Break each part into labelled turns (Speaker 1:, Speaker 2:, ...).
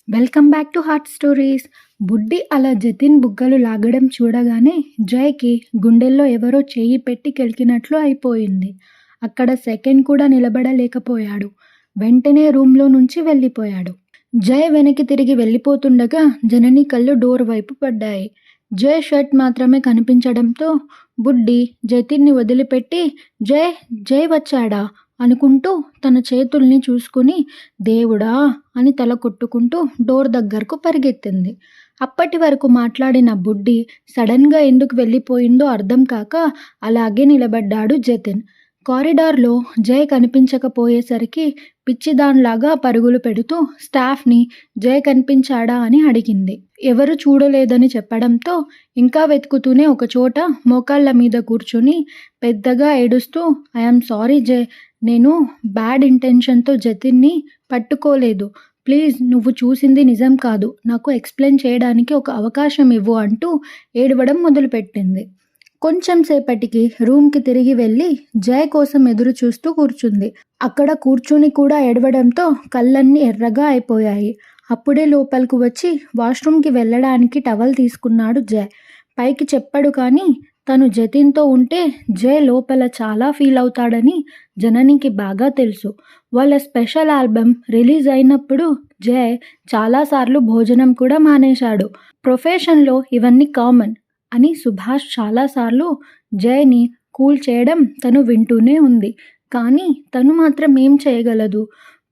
Speaker 1: Welcome back to heart stories. బుడ్డి అలా జతిన్ బుగ్గలు లాగడం చూడగానే జయ్కి గుండెల్లో ఎవరో చెయ్యి పెట్టి కెలికినట్లు అయిపోయింది. అక్కడ సెకండ్ కూడా నిలబడలేకపోయాడు. వెంటనే రూమ్లో నుంచి వెళ్ళిపోయాడు. జయ్ వెనక్కి తిరిగి వెళ్ళిపోతుండగా జనని కళ్ళు డోర్ వైపు పడ్డాయి. జయ్ షర్ట్ మాత్రమే కనిపించడంతో బుడ్డి జతిన్ని వదిలిపెట్టి జయ్ జయ్ వచ్చాడా అనుకుంటూ తన చేతుల్ని చూసుకుని దేవుడా అని తల కొట్టుకుంటూ డోర్ దగ్గరకు పరిగెత్తింది. అప్పటి వరకు మాట్లాడిన బుడ్డి సడన్గా ఎందుకు వెళ్ళిపోయిందో అర్థం కాక అలాగే నిలబడ్డాడు జతిన్. కారిడార్లో జయ్ కనిపించకపోయేసరికి పిచ్చిదాన్లాగా పరుగులు పెడుతూ స్టాఫ్ని జయ్ కనిపించాడా అని అడిగింది. ఎవరు చూడలేదని చెప్పడంతో ఇంకా వెతుకుతూనే ఒకచోట మోకాళ్ళ మీద కూర్చుని పెద్దగా ఏడుస్తూ ఐఎమ్ సారీ జయ్, నేను బ్యాడ్ ఇంటెన్షన్తో జతిన్ని పట్టుకోలేదు. ప్లీజ్ నువ్వు చూసింది నిజం కాదు, నాకు ఎక్స్ప్లెయిన్ చేయడానికి ఒక అవకాశం ఇవ్వు అంటూ ఏడవడం మొదలుపెట్టింది. కొంచెం సేపటికి రూమ్కి తిరిగి వెళ్ళి జయ్ కోసం ఎదురు చూస్తూ కూర్చుంది. అక్కడ కూర్చుని కూడా ఏడవడంతో కళ్ళన్నీ ఎర్రగా అయిపోయాయి. అప్పుడే లోపలికి వచ్చి వాష్రూమ్కి వెళ్ళడానికి టవల్ తీసుకున్నాడు జయ్. పైకి చెప్పాడు కానీ తను జతిన్తో ఉంటే జయ్ లోపల చాలా ఫీల్ అవుతాడని జననికి బాగా తెలుసు. వాళ్ళ స్పెషల్ ఆల్బమ్ రిలీజ్ అయినప్పుడు జయ్ చాలాసార్లు భోజనం కూడా మానేశాడు. ప్రొఫెషన్లో ఇవన్నీ కామన్ అని సుభాష్ చాలాసార్లు జయ్ని కూల్ చేయడం తను వింటూనే ఉంది. కానీ తను మాత్రం ఏం చేయగలదు?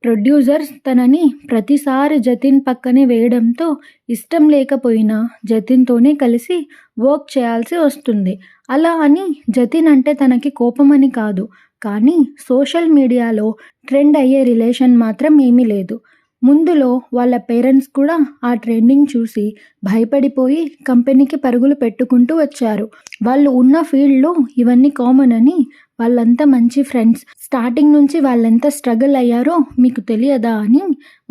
Speaker 1: ప్రొడ్యూసర్స్ తనని ప్రతిసారి జతిన్ పక్కనే వేయడంతో ఇష్టం లేకపోయినా జతిన్తోనే కలిసి వర్క్ చేయాల్సి వస్తుంది. అలా అని జతిన్ అంటే తనకి కోపమని కాదు, కానీ సోషల్ మీడియాలో ట్రెండ్ అయ్యే రిలేషన్ మాత్రం ఏమీ లేదు. ముందులో వాళ్ళ పేరెంట్స్ కూడా ఆ ట్రెండింగ్ చూసి భయపడిపోయి కంపెనీకి పరుగులు పెట్టుకుంటూ వచ్చారు. వాళ్ళు ఉన్న ఫీల్డ్లో ఇవన్నీ కామన్ అని, వాళ్ళంతా మంచి ఫ్రెండ్స్, స్టార్టింగ్ నుంచి వాళ్ళెంత స్ట్రగుల్ అయ్యారో మీకు తెలియదా అని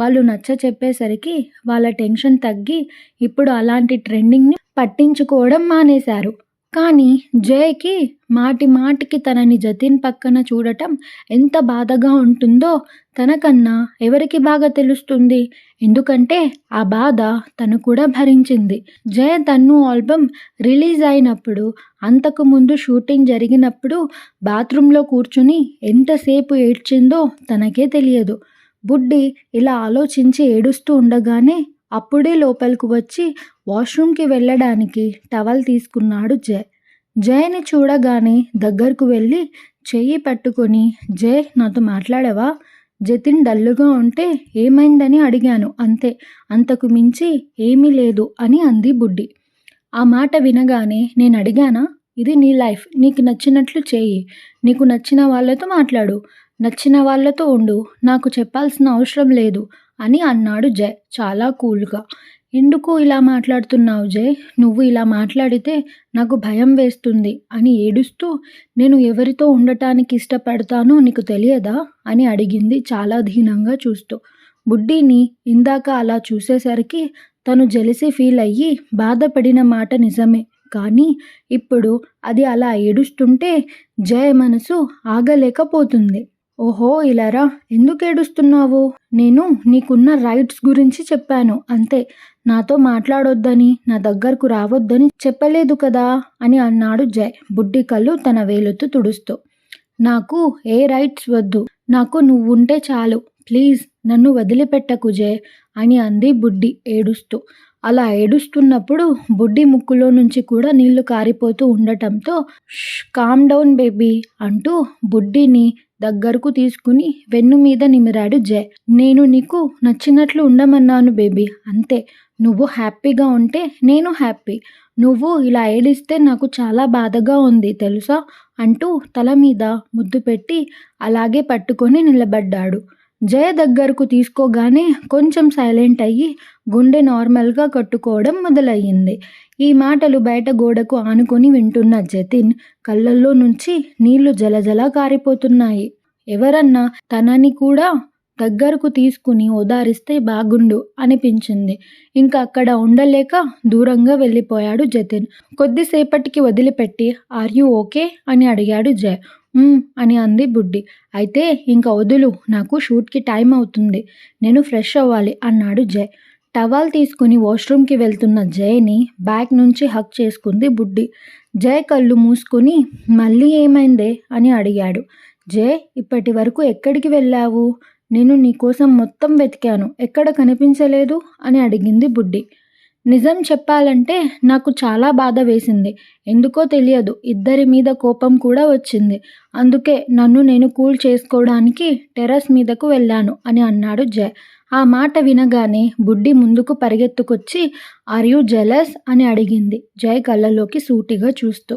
Speaker 1: వాళ్ళు నచ్చ చెప్పేసరికి వాళ్ళ టెన్షన్ తగ్గి ఇప్పుడు అలాంటి ట్రెండింగ్ని పట్టించుకోవడం మానేశారు. కానీ జయ్కి మాటి మాటికి తనని జతిన్ పక్కన చూడటం ఎంత బాధగా ఉంటుందో తనకన్నా ఎవరికి బాగా తెలుస్తుంది. ఎందుకంటే ఆ బాధ తను కూడా భరించింది. జయ తన్ను ఆల్బమ్ రిలీజ్ అయినప్పుడు, అంతకుముందు షూటింగ్ జరిగినప్పుడు బాత్రూంలో కూర్చుని ఎంతసేపు ఏడ్చిందో తనకే తెలియదు. బుడ్డి ఇలా ఆలోచించి ఏడుస్తూ ఉండగానే అప్పుడే లోపలికి వచ్చి వాష్రూమ్కి వెళ్ళడానికి టవల్ తీసుకున్నాడు జయ్. జయ్ని చూడగానే దగ్గరకు వెళ్ళి చెయ్యి పట్టుకొని జయ్ నాతో మాట్లాడవా? జతిన్ డల్లుగా ఉంటే ఏమైందని అడిగాను అంతే, అంతకు మించి ఏమీ లేదు అని అంది బుడ్డి. ఆ మాట వినగానే నేను అడిగానా? ఇది నీ లైఫ్, నీకు నచ్చినట్లు చేయి, నీకు నచ్చిన వాళ్ళతో మాట్లాడు, నచ్చిన వాళ్ళతో ఉండు, నాకు చెప్పాల్సిన అవసరం లేదు అని అన్నాడు జయ్ చాలా కూల్గా. ఎందుకు ఇలా మాట్లాడుతున్నావు జయ్? నువ్వు ఇలా మాట్లాడితే నాకు భయం వేస్తుంది అని ఏడుస్తూ నేను ఎవరితో ఉండటానికి ఇష్టపడతానో నీకు తెలియదా అని అడిగింది చాలా దీనంగా చూస్తూ. బుడ్డిని ఇందాక అలా చూసేసరికి తను జెలసీ ఫీల్ అయ్యి బాధపడిన మాట నిజమే, కానీ ఇప్పుడు అది అలా ఏడుస్తుంటే జయ్ మనసు ఆగలేకపోతుంది. ఓహో ఇలారా, ఎందుకు ఏడుస్తున్నావు? నేను నీకున్న రైట్స్ గురించి చెప్పాను అంతే, నాతో మాట్లాడొద్దని, నా దగ్గరకు రావద్దని చెప్పలేదు కదా అని అన్నాడు జయ్ బుడ్డి కళ్ళు తన వేలుతో తుడుస్తూ. నాకు ఏ రైట్స్ వద్దు, నాకు నువ్వుంటే చాలు, ప్లీజ్ నన్ను వదిలిపెట్టకు జయ్ అని అంది బుడ్డి ఏడుస్తూ. అలా ఏడుస్తున్నప్పుడు బుడ్డి ముక్కులో నుంచి కూడా నీళ్లు కారిపోతూ ఉండటంతో కామ్ డౌన్ బేబీ అంటూ బుడ్డిని దగ్గరకు తీసుకుని వెన్ను మీద నిమిరాడు జయ్. నేను నీకు నచ్చినట్లు ఉండమన్నాను బేబీ అంతే, నువ్వు హ్యాపీగా ఉంటే నేను హ్యాపీ, నువ్వు ఇలా ఏడిస్తే నాకు చాలా బాధగా ఉంది తెలుసా అంటూ తల మీద ముద్దు పెట్టి అలాగే పట్టుకొని నిలబడ్డాడు. జయ దగ్గరకు తీసుకోగానే కొంచెం సైలెంట్ అయ్యి గుండె నార్మల్గా కట్టుకోవడం మొదలయ్యింది. ఈ మాటలు బయట గోడకు ఆనుకొని వింటున్న జతిన్ కళ్ళల్లో నుంచి నీళ్లు జలజల కారిపోతున్నాయి. ఎవరన్నా తనని కూడా దగ్గరకు తీసుకుని ఓదారిస్తే బాగుండు అనిపించింది. ఇంకా అక్కడ ఉండలేక దూరంగా వెళ్ళిపోయాడు జతిన్. కొద్దిసేపటికి వదిలిపెట్టి ఆర్ యూ ఓకే అని అడిగాడు జయ్. అని అంది బుడ్డి. అయితే ఇంకా వదులు, నాకు షూట్కి టైం అవుతుంది, నేను ఫ్రెష్ అవ్వాలి అన్నాడు జయ్. టవల్ తీసుకుని వాష్రూమ్కి వెళ్తున్న జయని బ్యాగ్ నుంచి హక్ చేసుకుంది బుడ్డి. జయ కళ్ళు మూసుకుని మళ్ళీ ఏమైందే అని అడిగాడు. జయ్, ఇప్పటి వరకు ఎక్కడికి వెళ్ళావు? నేను నీకోసం మొత్తం వెతికాను, ఎక్కడ కనిపించలేదు అని అడిగింది బుడ్డి. నిజం చెప్పాలంటే నాకు చాలా బాధ వేసింది. ఎందుకో తెలియదు, ఇద్దరి మీద కోపం కూడా వచ్చింది. అందుకే నన్ను నేను కూల్ చేసుకోవడానికి టెర్రస్ మీదకు వెళ్ళాను అని అన్నాడు జయ్. ఆ మాట వినగానే బుడ్డి ముందుకు పరిగెత్తుకొచ్చి ఆర్ యూ జెలస్ అని అడిగింది జయ్ కళ్ళలోకి సూటిగా చూస్తూ.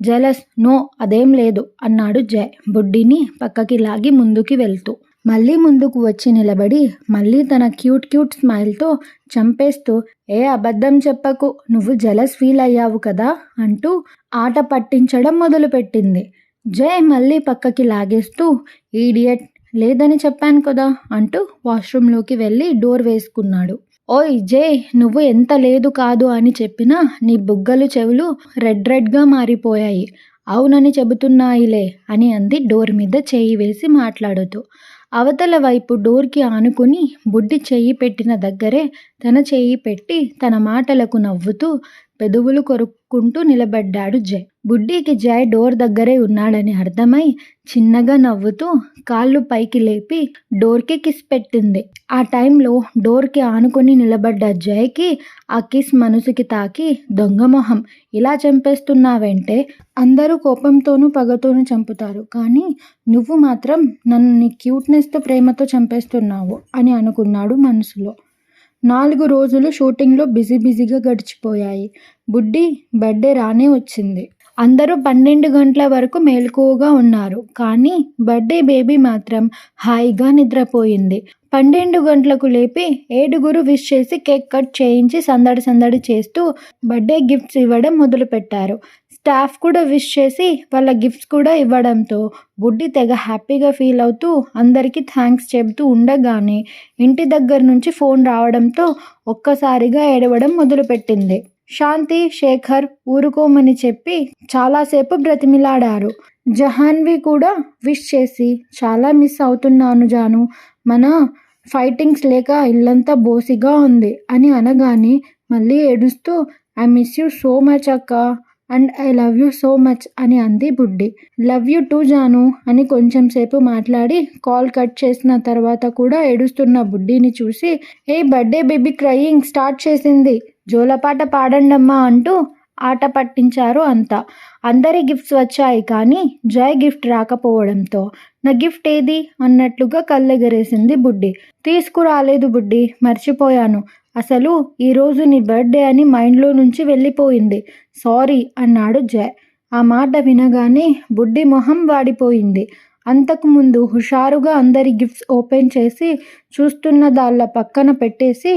Speaker 1: జెలస్? నో, అదేం లేదు అన్నాడు జయ్ బుడ్డిని పక్కకి లాగి ముందుకి వెళ్తూ. మళ్ళీ ముందుకు వచ్చి నిలబడి మళ్ళీ తన క్యూట్ స్మైల్తో చంపేస్తూ ఏ అబద్ధం చెప్పకు, నువ్వు జెలస్ ఫీల్ అయ్యావు కదా అంటూ ఆట పట్టించడం మొదలుపెట్టింది. జయ్ మళ్ళీ పక్కకి లాగేస్తూ ఈడియట్, లేదని చెప్పాను కదా అంటూ వాష్రూమ్లోకి వెళ్ళి డోర్ వేసుకున్నాడు. ఓయ్ జయ్, నువ్వు ఎంత లేదు కాదు అని చెప్పినా నీ బుగ్గలు చెవులు రెడ్గా మారిపోయాయి. అవునని చెబుతున్నాయిలే అని అంది డోర్ మీద చేయి వేసి మాట్లాడుతూ. అవతల వైపు డోర్కి ఆనుకుని బుడ్డి చెయ్యి పెట్టిన దగ్గరే తన చెయ్యి పెట్టి తన మాటలకు నవ్వుతూ పెదవులు కొరుక్కుంటూ నిలబడ్డాడు జయ్. బుడ్డికి జయ్ డోర్ దగ్గరే ఉన్నాడని అర్థమై చిన్నగా నవ్వుతూ కాళ్ళు పైకి లేపి డోర్కి కిస్ పెట్టింది. ఆ టైంలో డోర్కి ఆనుకొని నిలబడ్డ జయ్కి ఆ కిస్ మనసుకి తాకి దొంగ మొహం, ఇలా చంపేస్తున్నావంటే అందరూ కోపంతోనూ పగతోనూ చంపుతారు, కానీ నువ్వు మాత్రం నన్ను నీ క్యూట్నెస్తో ప్రేమతో చంపేస్తున్నావు అని అనుకున్నాడు మనసులో. 4 రోజులు షూటింగ్లో బిజీగా గడిచిపోయాయి. బుడ్డి బర్త్డే రానే వచ్చింది. అందరూ 12 గంటల వరకు మెలకువగా ఉన్నారు, కానీ బర్త్డే బేబీ మాత్రం హాయిగా నిద్రపోయింది. 12 గంటలకు లేపి 7 విష్ చేసి కేక్ కట్ చేయించి సందడి చేస్తూ బర్త్డే గిఫ్ట్స్ ఇవ్వడం మొదలుపెట్టారు. స్టాఫ్ కూడా విష్ చేసి వాళ్ళ గిఫ్ట్స్ కూడా ఇవ్వడంతో బుడ్డి తెగ హ్యాపీగా ఫీల్ అవుతూ అందరికీ థ్యాంక్స్ చెబుతూ ఉండగానే ఇంటి దగ్గర నుంచి ఫోన్ రావడంతో ఒక్కసారిగా ఏడవడం మొదలుపెట్టింది. శాంతి, శేఖర్ ఊరుకోమని చెప్పి చాలాసేపు బ్రతిమిలాడారు. జహాన్వి కూడా విష్ చేసి చాలా మిస్ అవుతున్నాను జాను, మన ఫైటింగ్స్ లేక ఇల్లంతా బోసిగా ఉంది అని అనగానే మళ్ళీ ఏడుస్తూ I miss you so much అక్క and I love you so much అని అంది బుడ్డి. లవ్ యూ టూ జాను అని కొంచెం సేపు మాట్లాడి కాల్ కట్ చేసిన తర్వాత కూడా ఏడుస్తున్న బుడ్డిని చూసి ఏ బర్త్డే బేబీ క్రయింగ్ స్టార్ట్ చేసింది, జోలపాట పాడండమ్మా అంటూ ఆట పట్టించారు అంతా. అందరి గిఫ్ట్స్ వచ్చాయి, కానీ జయ్ గిఫ్ట్ రాకపోవడంతో నా గిఫ్ట్ ఏది అన్నట్లుగా కళ్ళెగరేసింది బుడ్డి. తీసుకురాలేదు బుడ్డి, మర్చిపోయాను, అసలు ఈరోజు నీ బర్త్డే అని మైండ్లో నుంచి వెళ్ళిపోయింది, సారీ అన్నాడు జయ్. ఆ మాట వినగానే బుడ్డి మొహం వాడిపోయింది. అంతకుముందు హుషారుగా అందరి గిఫ్ట్స్ ఓపెన్ చేసి చూస్తున్న దాళ్ళ పక్కన పెట్టేసి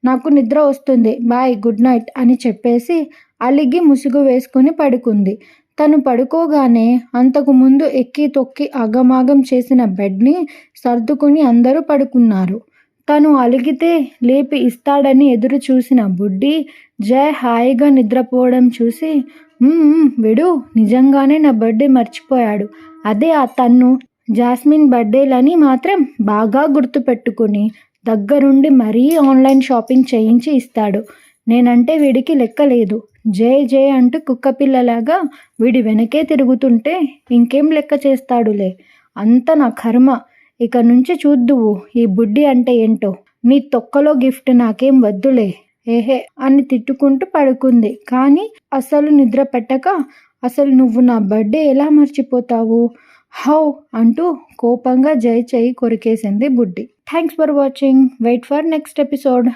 Speaker 1: నాకు నిద్ర వస్తుంది, బాయ్ గుడ్ నైట్ అని చెప్పేసి అలిగి ముసుగు వేసుకుని పడుకుంది. తను పడుకోగానే అంతకుముందు ఎక్కి తొక్కి అగమాగం చేసిన బెడ్ని సర్దుకుని అందరూ పడుకున్నారు. తను అలిగితే లేపి ఇస్తాడని ఎదురు చూసిన బుడ్డి జయ్ హాయిగా నిద్రపోవడం చూసి విడు, నిజంగానే నా బర్త్డే మర్చిపోయాడు, అదే ఆ తన్ను జాస్మిన్ బర్త్డేలని మాత్రం బాగా గుర్తుపెట్టుకుని దగ్గరుండి మరీ ఆన్లైన్ షాపింగ్ చేయించి ఇస్తాడు, నేనంటే వీడికి లెక్కలేదు, జయ్ అంటూ కుక్కపిల్లలాగా వీడి వెనకే తిరుగుతుంటే ఇంకేం లెక్క చేస్తాడులే, అంత నా కర్మ, ఇక నుంచి చూద్దువు ఈ బుడ్డి అంటే ఏంటో, నీ తొక్కలో గిఫ్ట్ నాకేం వద్దులే ఏహే అని తిట్టుకుంటూ పడుకుంది. కానీ అసలు నిద్ర పెట్టక అసలు నువ్వు నా బర్త్డే ఎలా మర్చిపోతావు, హౌ అంటూ కోపంగా జై చెయ్యి కొరికేసింది బుడ్డి. Thanks for watching, wait for next episode.